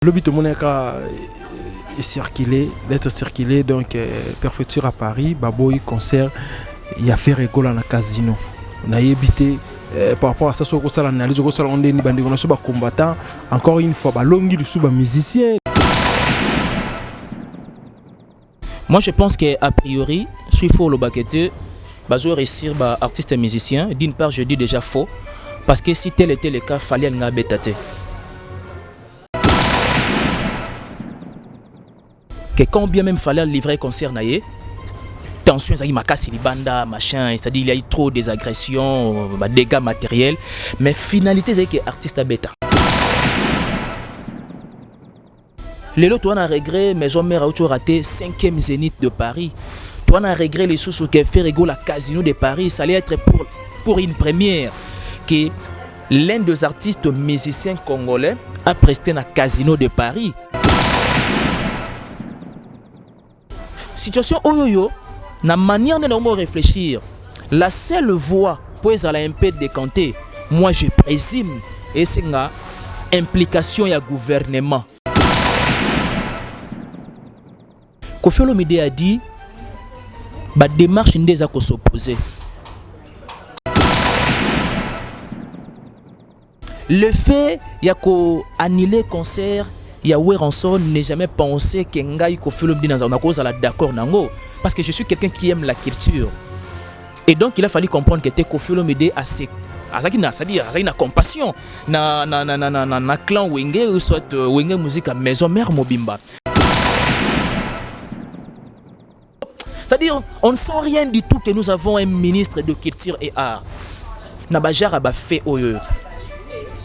Le but de mon est circulé, d'être circulé, donc préfecture à Paris, Baboy, concert, il y a fait rigolo dans le casino. On a évité par rapport à ça, sur l'analyse, sur les combattants, encore une fois, l'ongle sous musicien. Moi je pense qu'a priori, il faut le baqueter, bazo réussir artiste et musicien. D'une part, je dis déjà faux, parce que si tel était le cas, fallait un bétaté. Que quand bien même fallait livrer concert naïe, tension, il m'a cassé les bandas, machin, c'est-à-dire il y a eu trop des agressions, des dégâts matériels, mais finalité c'est que l'artiste a bêta. Les autres, on a regret, mais on a raté 5e Zénith de Paris. On a regret les sous qui fait rigoler la Casino de Paris. Ça allait être pour une première que l'un des artistes musiciens congolais a presté dans le Casino de Paris. Situation oyoyo, na manière de nous réfléchir, la seule voie pour aller un peu décanter, moi je présume, et c'est une implication du gouvernement. Kofi Olomide a dit, la démarche n'est pas s'opposer. Le fait d'annuler le concert, Yahweh Ranson n'est jamais pensé que Ngai Kofi Olomide dans un cause à la d'accord nango, parce que je suis quelqu'un qui aime la culture. Et donc il a fallu comprendre que Kofi Olomide a c'est-à-dire une compassion na clan Wenge ou soit Wenge musique à maison mère Mobimba. C'est-à-dire on ne sent rien du tout que nous avons un ministre de culture et art. Nabajar a fait oyo.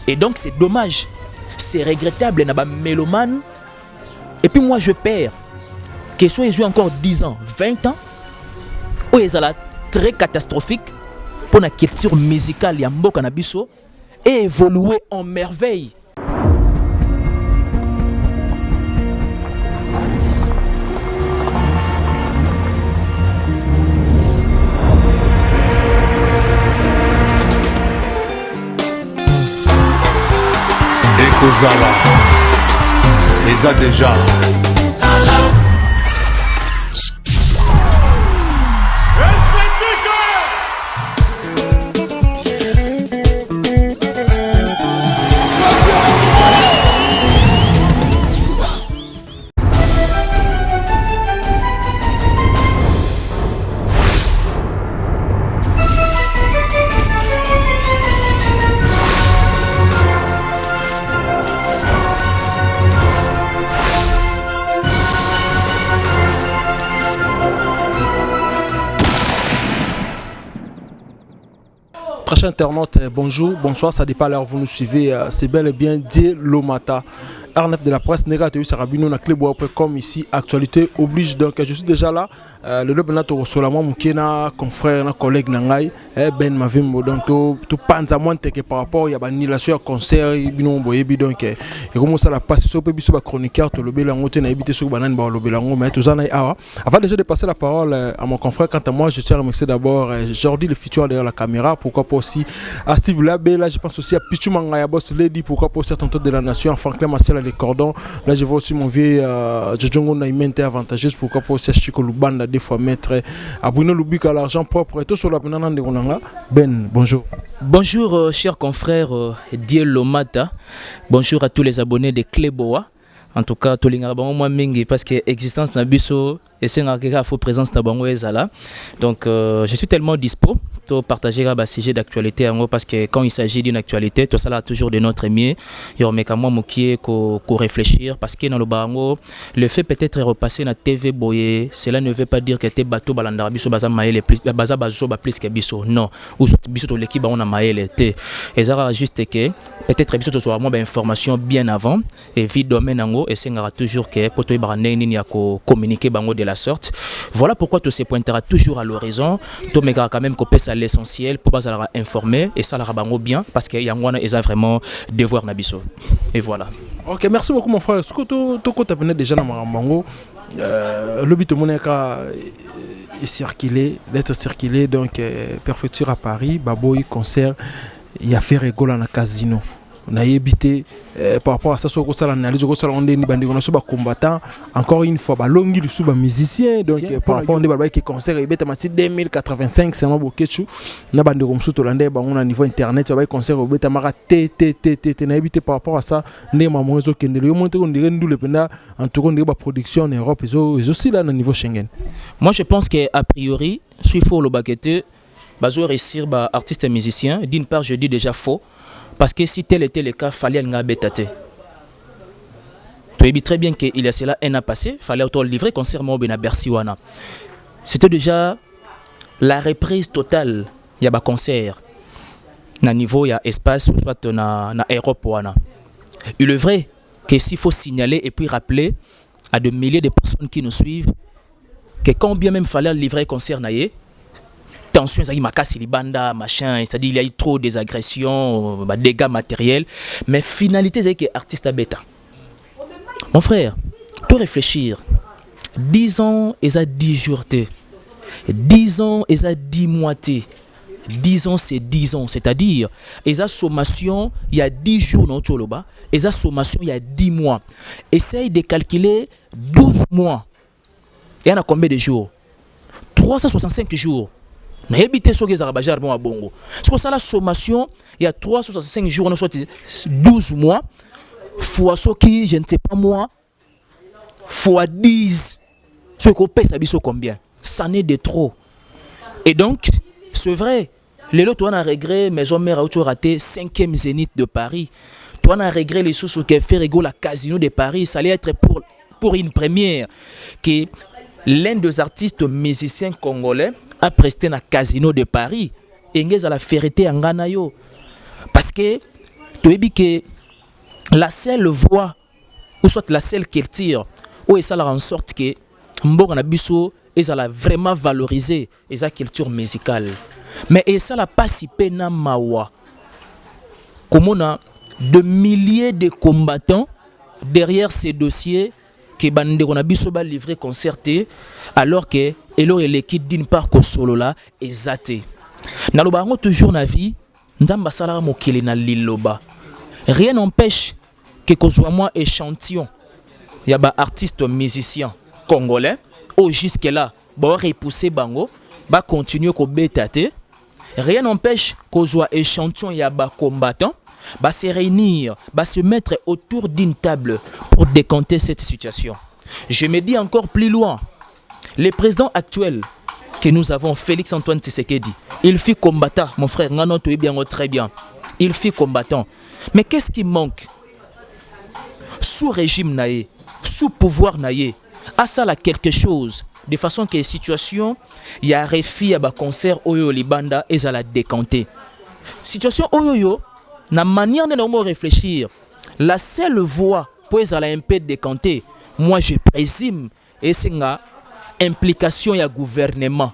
Et donc c'est dommage. C'est regrettable, il y a des mélomanes. Et puis moi je perds. Que soit ils ont encore 10 ans, 20 ans, où ils sont très catastrophique pour la culture musicale Yambo Kanabiso et évoluer en merveille. Kozala, les a déjà. Prochain internaute, bonjour, bonsoir, ça dépend alors vous nous suivez, c'est bel et bien Dieu Lomata. R9 de la presse, négatif, Sarabino, na comme ici, actualité oblige. Donc, je suis déjà là. Le lobby nato solamo mukena confrère na collègue nangai Ben Mavimbo donc tout panza monte que par rapport il y a annulation concert bino boyebi donc et comment ça la passe sur biso ba chroniqueur to lobby lango te na éviter sur banane ba lobby lango mais tout ça na awa. Avant déjà de passer la parole à mon confrère, quant à moi je tiens à remercier d'abord Jordi le futur derrière la caméra, pourquoi pas aussi à Steve Labé, là je pense aussi à Pichu Mangaya Boss Lady, pourquoi pas aussi à Tonton de la Nation, Franklin Marcel les cordons, là je vois aussi mon vieux Jojongo Naïmente avantageuse, pourquoi pas aussi à Chico Lubanda des fois mettre à Bruno Lubik à l'argent propre et tout sur la banane de Ronanga. Ben, bonjour. Bonjour chers confrères Dieu Lomata, bonjour à tous les abonnés de Cléboa. En tout cas, tous les Arabans moi mingi parce que existence nabiso et c'est un faux présence nabango ezala. Donc je suis tellement dispo pour partager un sujet d'actualité parce que quand il s'agit d'une actualité, tout ça là toujours de notre mieux. Il y a un moi qui ko réfléchir parce que dans le bango le fait peut-être repasser na TV boye, cela ne veut pas dire que tes bateau balanda biso baza maele plus baza bazo ba plus que biso. Non, ou biso to l'équipe on a maele té. Et ça juste que peut-être biso to soit moi information bien avant et vite domaine nango et c'est toujours que pour toi barane ni ko communiquer bango de la sorte. Voilà pourquoi tout se pointera toujours à l'horizon. Tout mais quand même qu'on pèse l'essentiel pour pas informer et ça la rabango bien parce que yangwana est vraiment devoir nabiso. Et voilà. OK, merci beaucoup mon frère. Ce que tu connais déjà dans Marambango, le but de mon est circulé, d'être circulé donc préfecture à Paris, Baboy concert, il y a fait rigolo dans le casino. na yebité par rapport à ça sur ça l'analyse ko ça on ni bandi on so ba combattant encore une fois ba longi le sous ba musicien donc par rapport on des ba qui concert et beta mati 2085 c'est non bokechu na bandi ko msuto landé ba on a niveau internet ba concert au beta mara t na yebité par rapport à ça né maman zo kende yo monter on dirait ndou le penda en tout cas on dirait ba production en Europe et aussi là au niveau Schengen. Moi je pense que a priori il faut le baqueter bazo réussir ba artiste et musicien. D'une part je dis déjà faux parce que si tel était le cas fallait nga betaté. Tu sais très bien qu'il y a cela un an passé, fallait auto livrer concert mo ben à Bercy wana. C'était déjà la reprise totale ya ba concert na niveau ya espace ou soit na Europe wana. Il est vrai que s'il faut signaler et puis rappeler à de milliers de personnes qui nous suivent que quand bien même fallait livrer concert naïe, tension ça y makasi libanda machin, c'est-à-dire il y a eu trop des agressions, dégâts matériels, mais finalité c'est que artiste à bêta. Mon frère, tout réfléchir. 10 ans et ça 10 jours. 10 ans et ça 10 mois. 10 ans c'est 10 ans, c'est-à-dire et ça sommation il y a 10 jours non choloba, et ça sommation il y a 10 mois. Essaye de calculer 12 mois. Et on a combien de jours? 365 jours. Na habité sur les arabajar bon à bongo. C'est pour ça la sommation il y a 365 jours, on a 12 mois fois ce qui je ne sais pas moi fois 10. Ce qu'on paye ça biso combien? Ça n'est de trop. Et donc c'est vrai, les lots toi on a regret maison mère a raté 5e Zénith de Paris. Toi on a regret les sous qui fait rigoler la Casino de Paris, ça allait être pour une première que l'un des artistes musiciens congolais a presté na Casino de Paris et ngez à la ferité en Ghana yo parce que tu es que la seule voix ou soit la seule qui tire ou ça la en sorte que mbonga na biso et ça l'a vraiment valorisé et sa culture musicale mais et ça l'a pas si pena mawa comme on a de milliers de combattants derrière ces dossiers que bande on a biso ba livré concerté alors que elo l'équipe d'une part ko solo là ezaté na loba ngo toujours na vie nzamba sala mokele na liloba rien n'empêche que kozwa moi échantillon ya ba artiste musicien congolais au jusque là ba repousser bango ba continuer ko betaté rien n'empêche kozwa échantillon ya ba combattant va se réunir, va se mettre autour d'une table pour décanter cette situation. Je me dis encore plus loin, le président actuel que nous avons, Félix Antoine Tshisekedi, il fut combattant, mon frère, non, tu es bien, très bien, il fut combattant. Mais qu'est-ce qui manque? Sous régime naïe, sous pouvoir naïe, à ça là quelque chose, de façon que la situation, il y a réfi à concert Oyo Libanda et ça l'a décanté. Situation Oyo, na manière de nous réfléchir, la seule voie pour aller un peu décanter, moi je présume, et c'est une implication du gouvernement.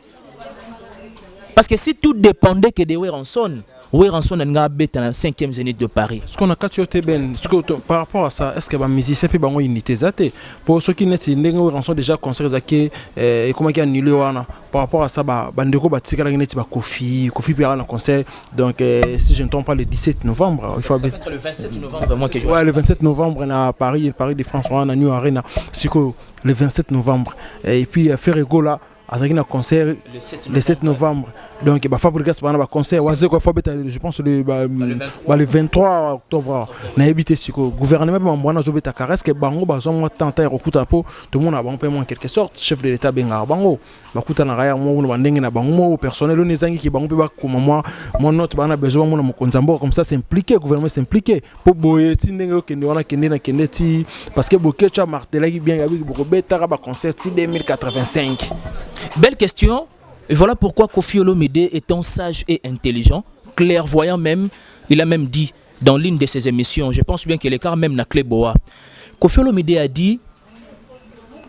Parce que si tout dépendait que de Weranson n'a pas la 5e Zénith de Paris. Ce qu'on a capté ben, par rapport à ça, est-ce que les musiciens peuvent avoir une unité zate pour ceux qui n'ont déjà concert et comment ils annulé par rapport à ça, bandeko batika la neti ba Kofi pera na concert donc si je ne trompe pas le 17 novembre, il faut le 27 novembre moi que je le 27 novembre à Paris de France on a New Arena, c'est le 27 novembre et puis faire ego là à concert le 7 novembre. Donc, il va fabriquer ce concert. Je pense le 23 octobre. Le gouvernement est que Bango Bazon tenta tout le monde a bon en quelque sorte. Chef de l'État Benga Bango. Bakuta na raya mo bandenge na bango personnel on ezangi ki bango pe comme moi mon note bana besoin mon mo konzambo comme ça s'impliquer gouvernement s'impliquer pour boyer ti ndenge okende wana kende na kende ti parce que bokecha martelaki bien yabi boko betara ba concert 2085. Belle question. Et voilà pourquoi Koffi Olomide étant sage et intelligent, clairvoyant même, il a même dit dans l'une de ses émissions, je pense bien que l'écart même na Cléboa, Koffi Olomide a dit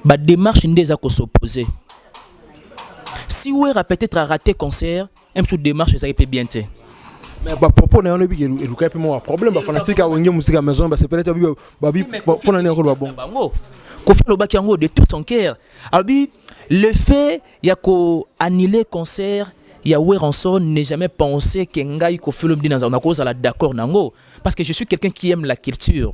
bah démarche n'deza ko s'opposer. Si vous avez peut-être raté concert, une sous démarche ça peut bien être. Mais bah propos n'a pas eu le problème bah fanatique a wengé musique à maison bah c'est peut-être babi pour l'année encore bon. Koffi Olomide de tout son cœur. Alors le fait il y a qu'au annuler concert Yahweh Ranson n'est jamais pensé que ngai ko film di na cause à la d'accord nango parce que je suis quelqu'un qui aime la culture.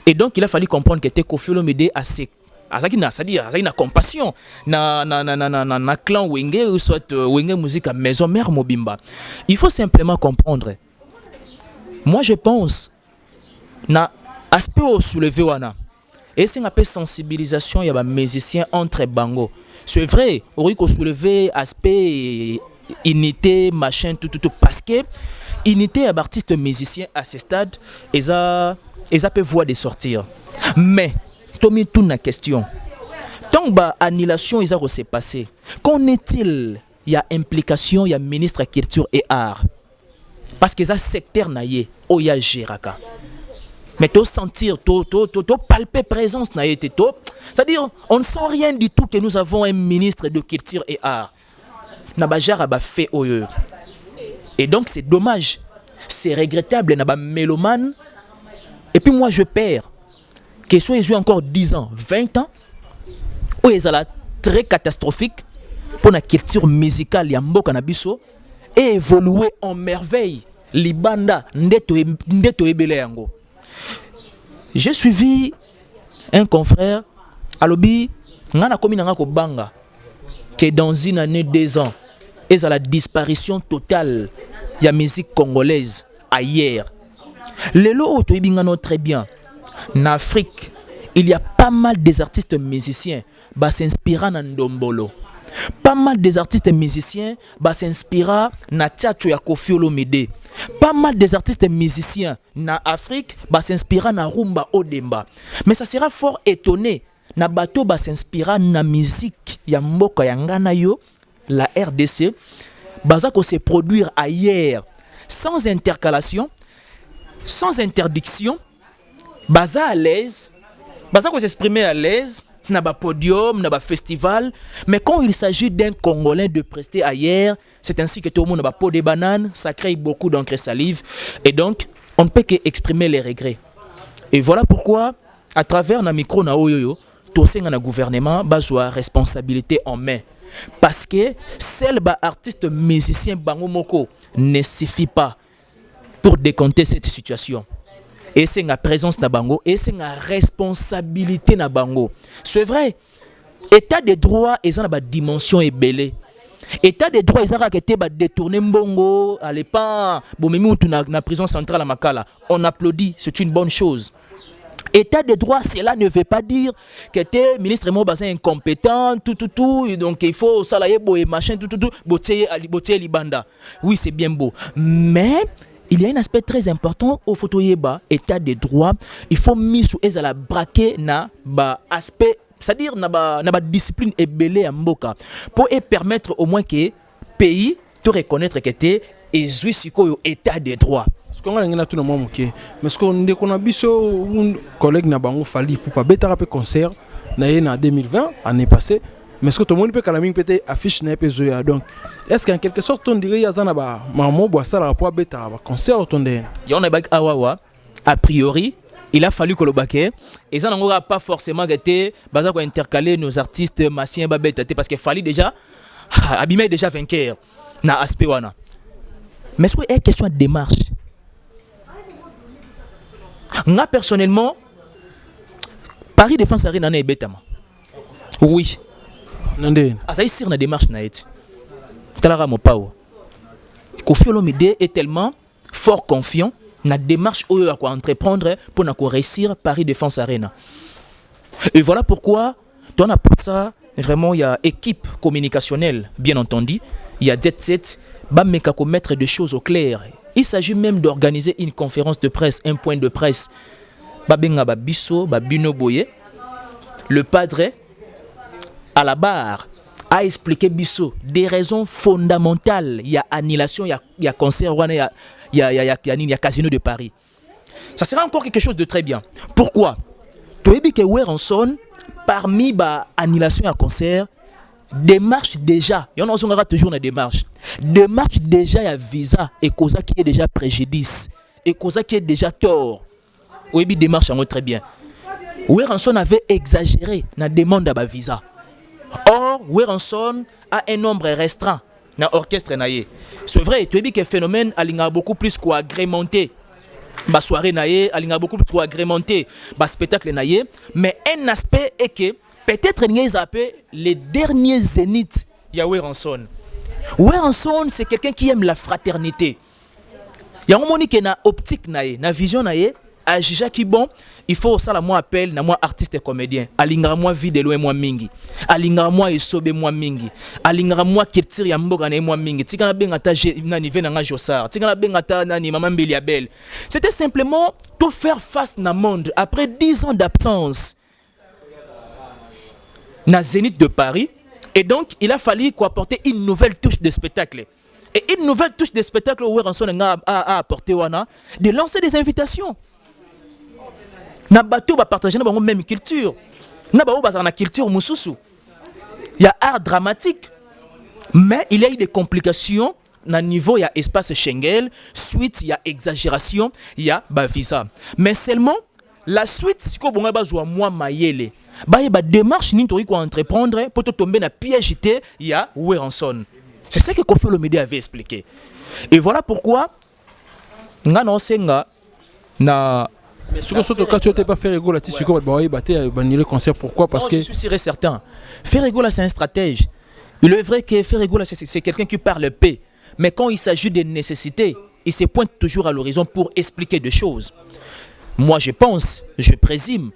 Et donc il a fallu comprendre que te ko film ide assez azaki na c'est-à-dire azaki na compassion na clan Wenge ou soit Wenge musique à maison mère Mobimba. Il faut simplement comprendre. Moi je pense na aspect au soulever wana. Et c'est un peu sensibilisation, il y a des musiciens entre bango. C'est vrai, on peut soulever aspect unité, machin, tout, parce que unité à artiste musicien à ce stade, ils peuvent voir des sortir. Mais, Tommy, toute la question. Tant que l'annulation, ils ont s'est passé. Qu'en est-il? Il y a implication, il y a ministre de la culture et art. Parce que ça secteur naïe, oya Géraka. Mais tu sentir, tu palper présence, c'est-à-dire, on ne sent rien du tout que nous avons un ministre de culture et art. Nabajar a fait oyo. Et donc c'est dommage, c'est regrettable, naba mélomane. Et puis moi je perds. Que soit ils ont encore 10 ans, 20 ans, où ils sont très catastrophique pour la culture musicale yambo canabiso et évoluer en merveille. Libanda ndeto ebele yango. J'ai suivi un confrère à l'obi, ngana komi nanga ko banga que dans une année 2 ans, et à la disparition totale de la musique congolaise ailleurs. Les lots to ibingano très bien. En Afrique, il y a pas mal des artistes musiciens qui s'inspirent dans Ndombolo. Pas mal des artistes musiciens qui s'inspirent dans Tchatcho ya Koffi Olomide. Pas mal des artistes musiciens en Afrique qui s'inspirent dans Rumba Odemba. Mais ça sera fort étonné. Na bato ba s'inspira na musique ya mboka ya ngana yo la RDC baza ko se produire ailleurs sans intercalation, sans interdiction, baza à l'aise, baza ko s'exprimer à l'aise na ba podium, na ba festival, mais quand il s'agit d'un Congolais de prester ailleurs, c'est ainsi que tout le monde a pot de bananes, ça crée beaucoup d'encre salive et donc on ne peut qu'exprimer les regrets. Et voilà pourquoi à travers na micro na oyoyo tout le gouvernement a responsabilité en main. Parce que seul artiste musicien Bangomoko ne suffit pas pour décompter cette situation. Et c'est la présence na bango et c'est la responsabilité na bango. C'est vrai. État de droit est dans la dimension ébélée. État de droit ils ont été détourné mbongo à l'époque bomemi na prison centrale à Makala. On applaudit, c'est une bonne chose. État de droit, cela ne veut pas dire que le ministre est incompétent, tout, donc il faut salayer et machin, tout, botier libanda. Oui, c'est bien beau. Mais il y a un aspect très important au photoyeba, état de droit. Il faut mis sous la braquer na aspect, c'est-à-dire na discipline ébélée à mboka pour permettre au moins que le pays te reconnaître que tu es état de droit. Ce qu'on a tout le monde ok, mais ce qu'on a un collègue na bango fali pour pas bêter un concert na 2020 année passée, mais ce que tout le monde peut quand même peut-être affiche na pezoya donc est-ce qu'en quelque sorte on dirait yazana ba maman boit ça rapport bêter un concert autondé y en a bag awawa a priori il a fallu que le baquet et ça n'aura pas forcément été baza ko intercaler nos artistes massiens babeta parce que fali déjà abîmé déjà vainqueur na aspect wana. Mais c'est une question de démarche. Moi personnellement, Paris Défense Arena n'est bêtement. Oui. Ça ici na démarche na été. Talara mo pao. Koffi Olomide est tellement fort confiant na démarche où il va entreprendre pour na réussir Paris Défense Arena. Et voilà pourquoi dans la pour ça vraiment il y a équipe communicationnelle bien entendu, il y a Jet Set bameka ko mettre des choses au clair. Il s'agit même d'organiser une conférence de presse, un point de presse. Babenga Babiso, Babino Boye, le padre à la barre a expliqué Bisso des raisons fondamentales. Il y a annulation, il y a concert, il y a Casino de Paris. Ça sera encore quelque chose de très bien. Pourquoi? Toyebi ke Weranson parmi annulation à concert. Démarche déjà, il y en a toujours une démarche. Démarche déjà, il y a visa et cause qui est déjà préjudice et cause qui est déjà tort. Oui, démarche en très bien. Weranson avait exagéré dans la demande de visa. Or, Weranson a un nombre restreint na orchestre na ye. C'est vrai, tu as dit que le phénomène a beaucoup plus quoi agrémenté. Ba soirée na ye, a beaucoup plus quoi agrémenté. Ba spectacle na ye, mais un aspect est que peut-être ils appellent les derniers zéniths. Il y a Weranson. Weranson, c'est quelqu'un qui aime la fraternité. Il y a un moment qui na optique na ye, na vision na ye, a jija qui bon, il faut ça la moi appel na moi artiste et comédien. Alingra moi vie de loin moi mingi. Alingra moi esobe moi mingi. Alingra moi culture ya mboga na moi mingi. Tika na benga ta na niveau na josar. Tika na benga ta na ni maman Beliabel. C'était simplement tout faire face na monde après 10 ans d'absence. Na Zénith de Paris. Et donc, il a fallu apporter une nouvelle touche de spectacle. Et une nouvelle touche de spectacle où Weranson a apporté de lancer des invitations. Na bateau va partager la même culture. Na bateau va la culture mususu. Il y a art dramatique. Mais il y a eu des complications. Na niveau, il y a espace Schengen. Suite, il y a exagération. Il y a visa. Mais seulement, la suite, c'est que bon besoin moi mayele. Ba démarche ni tori ko entreprendre pour tomber na piège il y a Weranson. C'est ça que Koffi Olomide avait expliqué. Et voilà pourquoi nga non senga na mais ce que tu n'as pas fait Ferrego là, tu sais quoi le concert, pourquoi? Parce que je suis sûr et certain. Ferrego là c'est un stratège. Il est vrai que Ferrego là c'est quelqu'un qui parle paix, mais quand il s'agit de nécessités, il se pointe toujours à l'horizon pour expliquer des choses. Moi je pense, je présume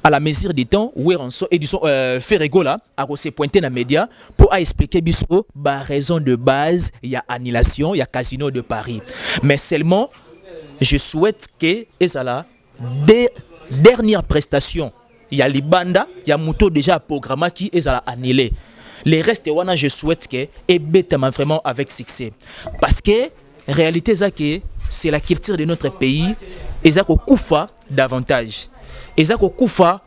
à la mesure du temps, Weranson et disons Ferrego là a se pointé dans les médias pour expliquer biso ba raison de base, il y a annulation, il y a Casino de Paris. Mais seulement je souhaite que ezala des dernières prestations, il y a Libanda, il y a Muto déjà programmé qui ezala annulé. Les restes je souhaite que et bêtement vraiment avec succès parce que réalité c'est la culture de notre pays et ça koufa davantage. Et ça koufa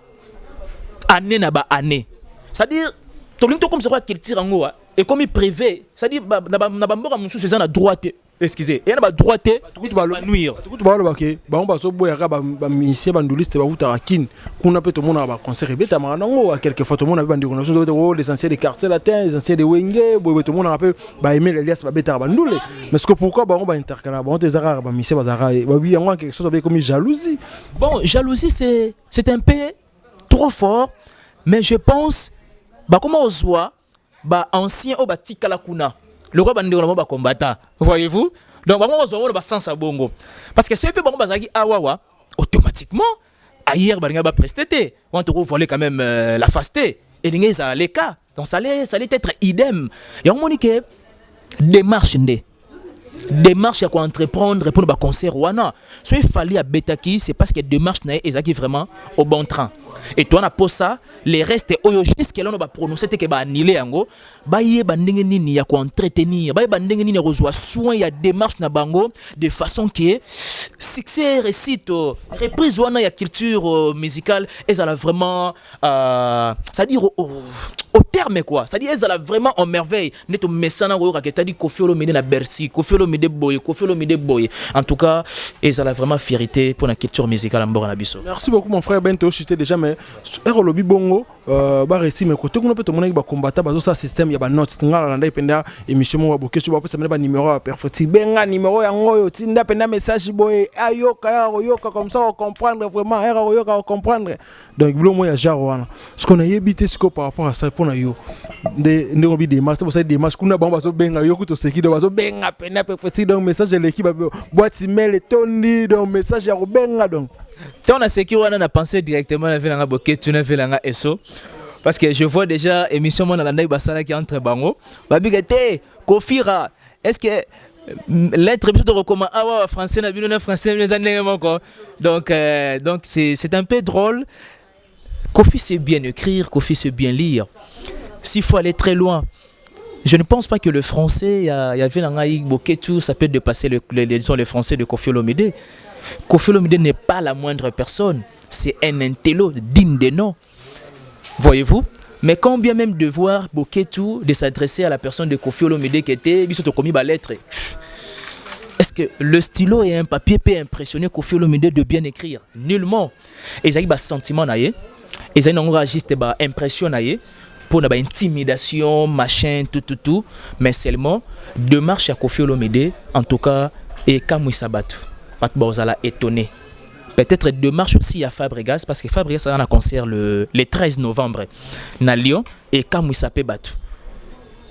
année na ba année. C'est-à-dire tout comme ça culture en haut et comme il privé, c'est-à-dire na ba mboka mususu c'est na droite. Excusez, il y a ba droite tout va nuire. Tout va le baquer. Ba on va so boya ba musicien bandoliste ba vuta rakin. Kuna peut tout monde ba concert beta manango quelques fois tout le monde ba ndiko na les anciens des quartiers latins, les anciens des Wenge, boy tout le monde rappelle ba aimer Elias ba beta bandole. Mais ce que pourquoi ba on ba intercaler ba on des arabes ba musicien ba zara ba oui en quelque chose comme jalousie. Bon, jalousie c'est un peu trop fort, mais je pense bah comment on voit bah ancien au batika la kuna le roi bandé on va combattre, voyez-vous. Donc on va bah sans bongo parce que c'est peu bon bazaki awawa automatiquement ailleurs bah prester on te voler quand même la fasté et les cas donc ça allait être idem et on monique démarche à quoi entreprendre pour le concert wana so il fallait à Betaki c'est parce que démarche na ezaki vraiment au bon train et toi na pour ça les restes oyo jusqu'à là on va prononcer que ba annuler yango ba yeba ndenge nini ya ko entretenir ba yeba ndenge nini reçoit soin ya démarche na bango de façon que succès récite reprise wana ya culture musicale et elle a vraiment ça dire au terme quoi ça dit elle a vraiment en merveille neto mesana ko ka tadi Koffi Olomide na Bercy Koffi Olomide boy en tout cas elle a vraiment fierté pour la culture musicale en Borana biso. Merci beaucoup mon frère Bento j'étais déjà mais erolobi bongo ba récit mais côté qu'on peut te montrer ba combattre ba ça système ya ba notes ngala nda ipenda émission mo ba bokesu ba pesa ba numéro à perfecti benga numéro ya ngoyo tinda penda message boy ayoka comme ça on comprendre vraiment ayoka comprendre donc bilo mo ya genre wana ce qu'on a yebité ce par rapport à ça pour na yo de obi des masses pour ça des masses kuna ba so benga yo kuto seki do ba so benga penda perfecti donc message de l'équipe boîte email tondi donc message ya benga donc si on a ce qui on a pensé directement à Velanga Boket, tu n'as Velanga SO. Parce que je vois déjà émission mon Alanda Basala qui entre bango. Babigate, Kofira, est-ce que l'être de recommande ah français na bino français donc c'est un peu drôle. Koffi sait bien écrire, Koffi sait bien lire. S'il faut aller très loin, je ne pense pas que le français, il y avait Velanga Boket, ça peut dépasser les français de Koffi Olomide. Koffi Olomide n'est pas la moindre personne, c'est un intello digne de nom, voyez-vous. Mais quand bien même de voir Boketou de s'adresser à la personne de Koffi Olomide qui était biso commis ba lettre, est-ce que le stylo et un papier peut impressionner Koffi Olomide de bien écrire? Nullement. Et ça y a sentiment naie, et ça y a juste impression naie. pour la intimidation, machin, tout, mais seulement démarche à Koffi Olomide, en tout cas, et Kamui Sabatu. Pat Bozala étonné. Peut-être démarche aussi à Fabregas, parce que Fabregas a un concert le 13 novembre à Lyon, et Kamui Sabatu.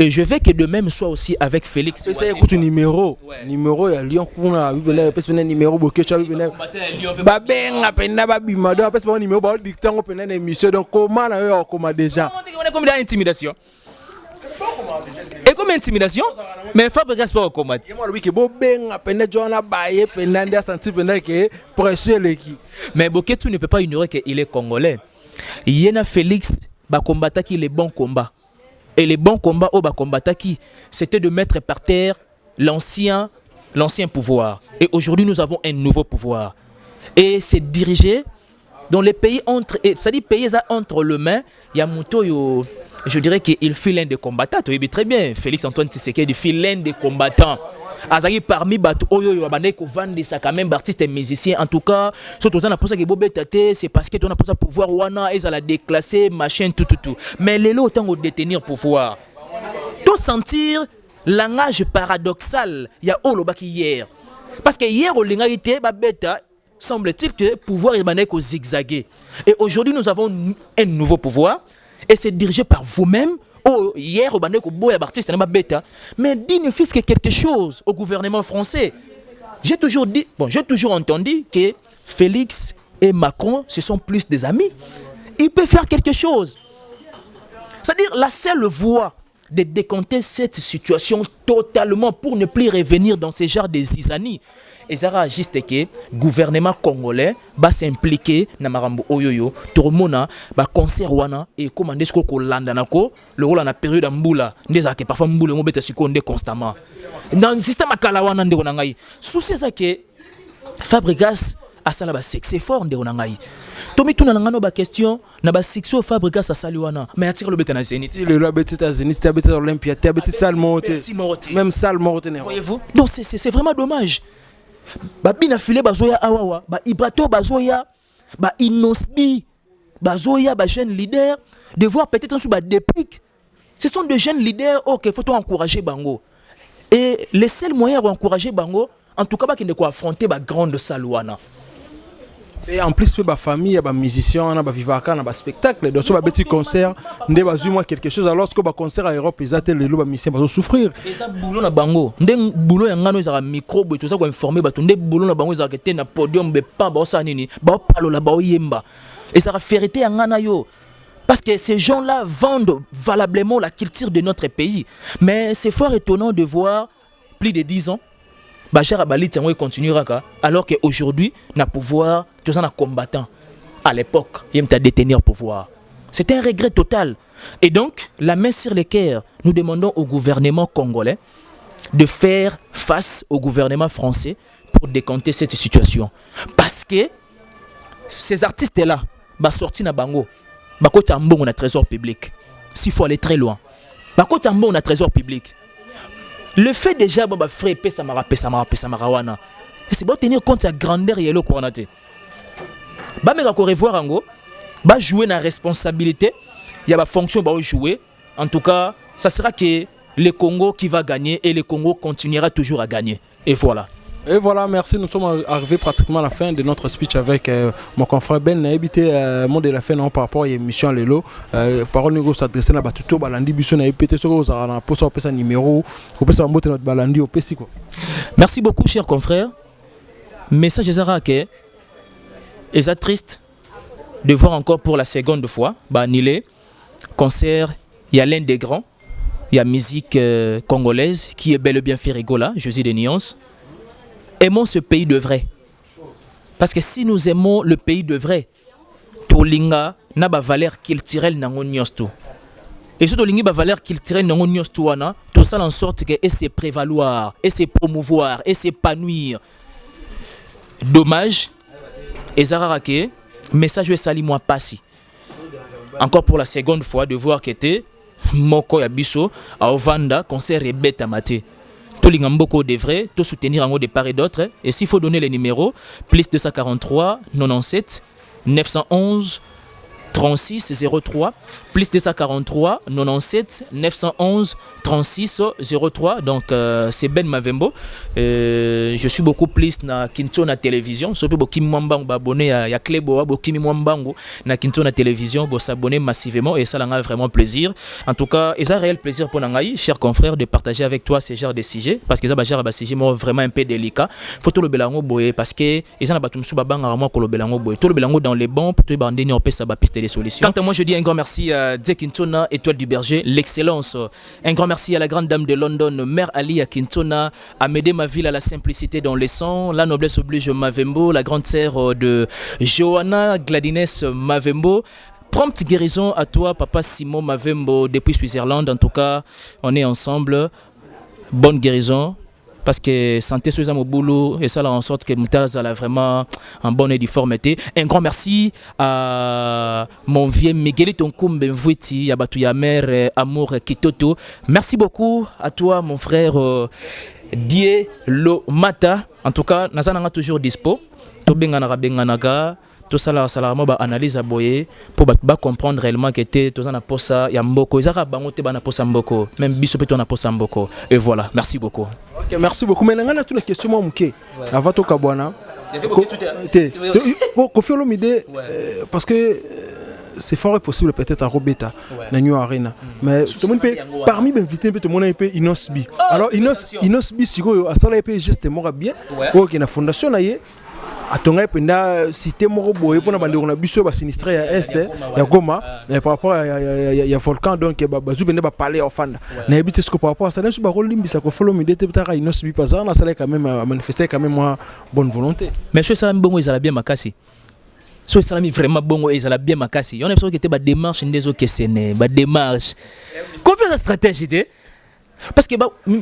Et je veux que de même soit aussi avec Félix. Et ça écoute un numéro. Numéro, il y a Lyon, il y a un numéro, il y a un numéro. Babenga penda babimado après c'est un numéro ba dictant on penda émission donc comment on comment déjà Comment intimidation et comme intimidation mais Fabregas pas au combat moi lui que bo benga penda jona baye penda ndia sentir penda que pression l'équipe mais Boketu ne peut pas ignorer qu'il est congolais. Yena Félix ba combattre qui les bons combats et les bons combats au ba combattre qui c'était de mettre par terre l'ancien pouvoir. Et aujourd'hui, nous avons un nouveau pouvoir. Et c'est dirigé dans les pays entre... C'est-à-dire pays entre le main, il y a Mouto, je dirais qu'il fut l'un des combattants. Tu sais très bien, Félix Antoine Tshisekedi fut l'un des combattants. Azaki parmi Batu Oyo, Yabaneko Vandi, ça quand même artiste et musicien. En tout cas, surtout on a pensé que Bobé Tate, c'est parce que on a pensé pouvoir Wana, ils allaient déclasser, machin, tout. Mais les lots, autant de détenir pouvoir. Tout sentir... Langage paradoxal, il y a Olobaki hier. Parce que hier, au l'ingalité, semble-t-il que le pouvoir est zigzagué. Et aujourd'hui, nous avons un nouveau pouvoir. Et c'est dirigé par vous-même. Hier, au mais digne fils que quelque chose au gouvernement français. J'ai toujours entendu que Félix et Macron, ce sont plus des amis. Ils peuvent faire quelque chose. C'est-à-dire, la seule voie de décompter cette situation totalement pour ne plus revenir dans ce genre de zizanie. Et ça a juste que le gouvernement congolais va s'impliquer dans Marambo Oyoyo, tout le monde va concert wana et commander ce qu'on landa nako le rôle en période d'amboula des que parfois mboule mo beta sikonde constamment dans le système akala wana ndeko na ngai souci ça que Fabregas asala ba sexe fort ndeko na ngai tomi tuna ngano ba question na ba sexe Fabregas asali wana mais atire le beta na Zénith le lo beta Zénith ta beta Olympia ta beta Salmo même Salmo voyez-vous donc c'est vraiment dommage. Ba bina filé bazoya awawa ba Ibrato bazoya ba Inosbi bazoya ba jeune leader de voir peut-être en sous ba dépique. Ce sont des jeunes leaders que faut encourager bango et les seuls moyens d'encourager bango en tout cas ba qui ne quoi affronter ba grande salouana. Et en plus, la famille, il y a des musiciens, il y a des vivacans, il y a des spectacles, donc il y a des petits concerts, il y a des quelque chose. Alors, lorsque les concerts à Europe, ils attendent les musiciens pour souffrir. Et ça, boulot na bango. Ndé boulot yangano ils ont micro, tout ça pour informer, ndé boulot na bango ils ont été na podium, mais pas ba ça nini, ba palo la ba yemba. Et ça a ferrité yangana yo. Parce que ces gens-là vendent valablement la culture de notre pays. Mais c'est fort étonnant de voir plus de 10 ans. Bachar Abali continuera alors qu'aujourd'hui, na pouvoir, tous en combattant. À l'époque, il y a détenir pouvoir. C'est un regret total. Et donc, la main sur le cœur, nous demandons au gouvernement congolais de faire face au gouvernement français pour décompter cette situation. Parce que ces artistes-là, sortis na bango, bako tambon na trésor public. S'il faut aller très loin. Bako tambon na trésor public. Le fait déjà, frère, Pessamara wana. C'est bon tenir compte de la grandeur et le coronate. Ba me ko revoir ango, ba jouer na responsabilité, il y a ba fonction ba jouer. En tout cas, ça sera que le Congo qui va gagner et le Congo continuera toujours à gagner. Et voilà. Et voilà, merci. Nous sommes arrivés pratiquement à la fin de notre speech avec mon confrère Ben. N'a évité mot de la fin non par rapport à l'émission Lelo. Parole nous s'adresser à Batuto Balandi Bisson n'a évité ce que vous avez posé au PC numéro, au PC en notre Balandi au PC quoi. Merci beaucoup, chers confrères. Message Zara que est triste de voir encore pour la seconde fois Nilé concert. Il y a l'un des grands, il y a musique congolaise qui est bel et bien fait rigola, Josie de Nuances. Aimons ce pays de vrai. Parce que si nous aimons le pays de vrai, Tolinga n'a pas valeur culturelle nango nyonsto. Et surtout Tolinga ba valeur culturelle nango nyonsto wana, tout ça en sorte que et c'est prévaloir, et c'est promouvoir, et s'épanouir. Dommage. Et Zararake, message sali moi passi. Encore pour la seconde fois de voir que t'es Moko Yabiso à Ovanda concert et bête à mater. Tout le monde devrait tout soutenir en haut de part et d'autres. Et s'il faut donner les numéros, plus 243 97 911 36 03 plus 243 97 911 36 03. Donc c'est Ben Mavembo. Je suis beaucoup plus na Kinto na télévision. So pe boki mwambango ba abonné à Kleboa, boki mwambango na Kinto na télévision, bo s'abonner massivement et ça l'a vraiment plaisir. En tout cas, et ça réel plaisir pour nangai, chers confrères, de partager avec toi ces genres de sujets parce que ça ba genre ba sujet vraiment un peu délicat. Faut tout le belango boye parce que ils en a batumsu ba banga vraiment ko le belango boye. Tout le belango dans les bons pour te bander ni on peut ça ba piste des solutions. Quant à moi, je dis un grand merci à Dick Kintona, Étoile du Berger, l'excellence. Un grand merci à la grande dame de London, Mère Ali à Kintona, à m'aider ma ville à la simplicité dans les sons. La noblesse oblige Mavembo, la grande sœur de Johanna Gladines Mavembo. Prompte guérison à toi, papa Simon Mavembo, depuis Switzerland. En tout cas, on est ensemble. Bonne guérison. Parce que santé sur au boulot et ça là en sorte que Moutaz a vraiment en bonne et difformité. Un grand merci à mon vieux Miguelito Nkumbe Mvwiti, Yabatu Yamer, Amour Kitoto. Merci beaucoup à toi mon frère Die Lomata. En tout cas, nous sommes toujours dispo. Tout ça là, ça analyse à boyer pour comprendre réellement que tout ça n'a pas ça. Il y a mboko, ils ont bangoté bana posa mboko, même biso peto na posa mboko. Et voilà, merci beaucoup. Ok, merci beaucoup. Mais on a toute la question moi mouké. Avant tout kabwana. Kofi Olomide parce que c'est fort possible peut-être à Robeta na New Arena. Mais tout le monde peut parmi les invités tout le monde peut Inosbi. Alors Inosbi siko à ça là peut justement bien. OK na fondation na ye atonga penda cité moko boye pona bande on a biso ba sinistre ya est ya Goma par rapport ya volcan donc bazu bende ba parler au fanda na habite ce que par rapport à ça ne ba limbisa ko follow midete peut-être Inosbi pas ça na ça quand même manifester quand même moi bonne volonté. Mais je salami bongo ils ala bien makasi. So salami vraiment bongo ils ala bien makasi. On a besoin que te ba démarche ndezo questionner, ba démarche. Confie la stratégie de parce que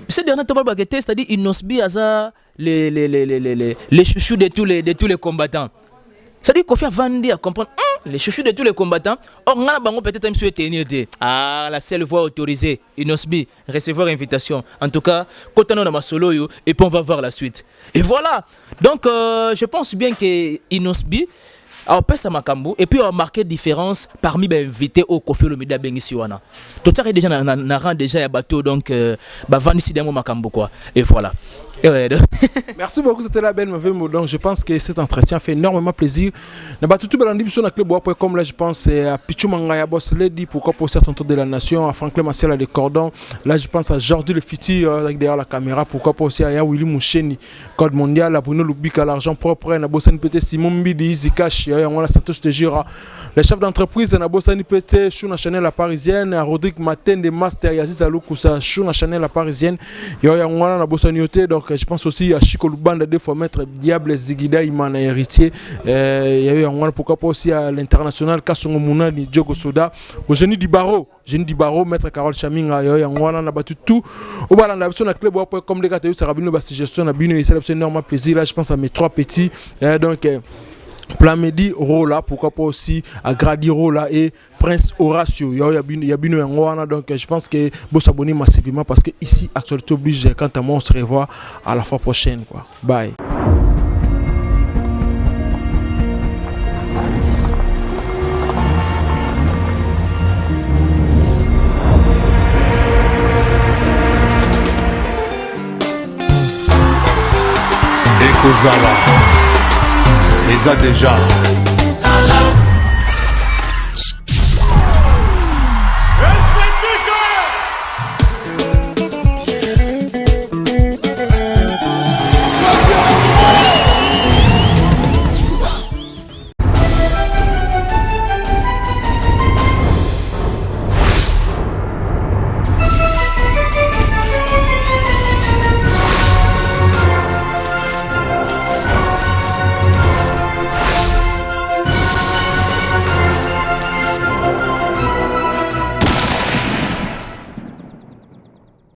ces derniers temps c'est-à-dire Inosbi aza les chouchous de tous les combattants. C'est-à-dire qu'on fait vendre à comprendre les chouchous de tous les combattants. Or, on a peut-être un peu tenir. Ah, la seule voie autorisée, Inosbi, recevoir invitation. En tout cas, quand on a ma solo, et puis on va voir la suite. Et voilà. Donc, je pense bien que Inosbi a fait Makambo et puis on a marqué différence parmi les invités au Kofi Olomide Bengisiwana. Tout ça est déjà na rang déjà à bateau donc vendre ici dans Makambo quoi. Et voilà. Merci beaucoup, c'était la belle Mavembo. Donc je pense que cet entretien fait énormément plaisir. N'a tout balandi sur la club.com là je pense à Pichu Mangaya Boss Lady pourquoi pour certains tours de la nation à Franklin Martial à des cordons. Là je pense à Jordi le Fiti avec derrière la caméra pourquoi pas aussi à Willy Moucheni code mondial à Bruno Lubika l'argent propre na Bossani PT Simon Mbidi Zikash et on a Santos Tejira les chefs d'entreprise na Bossani PT Chouna Chanel la parisienne à Rodrigue Maten de Master Yaziz Aloukusa Chouna Chanel la parisienne et on a na Bossani Yote donc je pense aussi à Chico Lubanda des fois maître Diable Zigida Imana héritier il y a eu un pourquoi pas aussi à l'international Kasongo Mouna ni Diogo Soda au génie du barreau maître Carole Chaminga il y a eu un battu tout au balanda sur la club comme les gars ça rabino bas gestion na bino c'est énormément plaisir là je pense à mes trois petits donc Plan Medi Rola pourquoi pas aussi à Grady Rola et Prince Horacio il y a bino ngwana donc je pense que vous s'abonner massivement parce que ici actualité oblige quant à moi on se revoit à la fois prochaine quoi. Bye. Ekozala les a déjà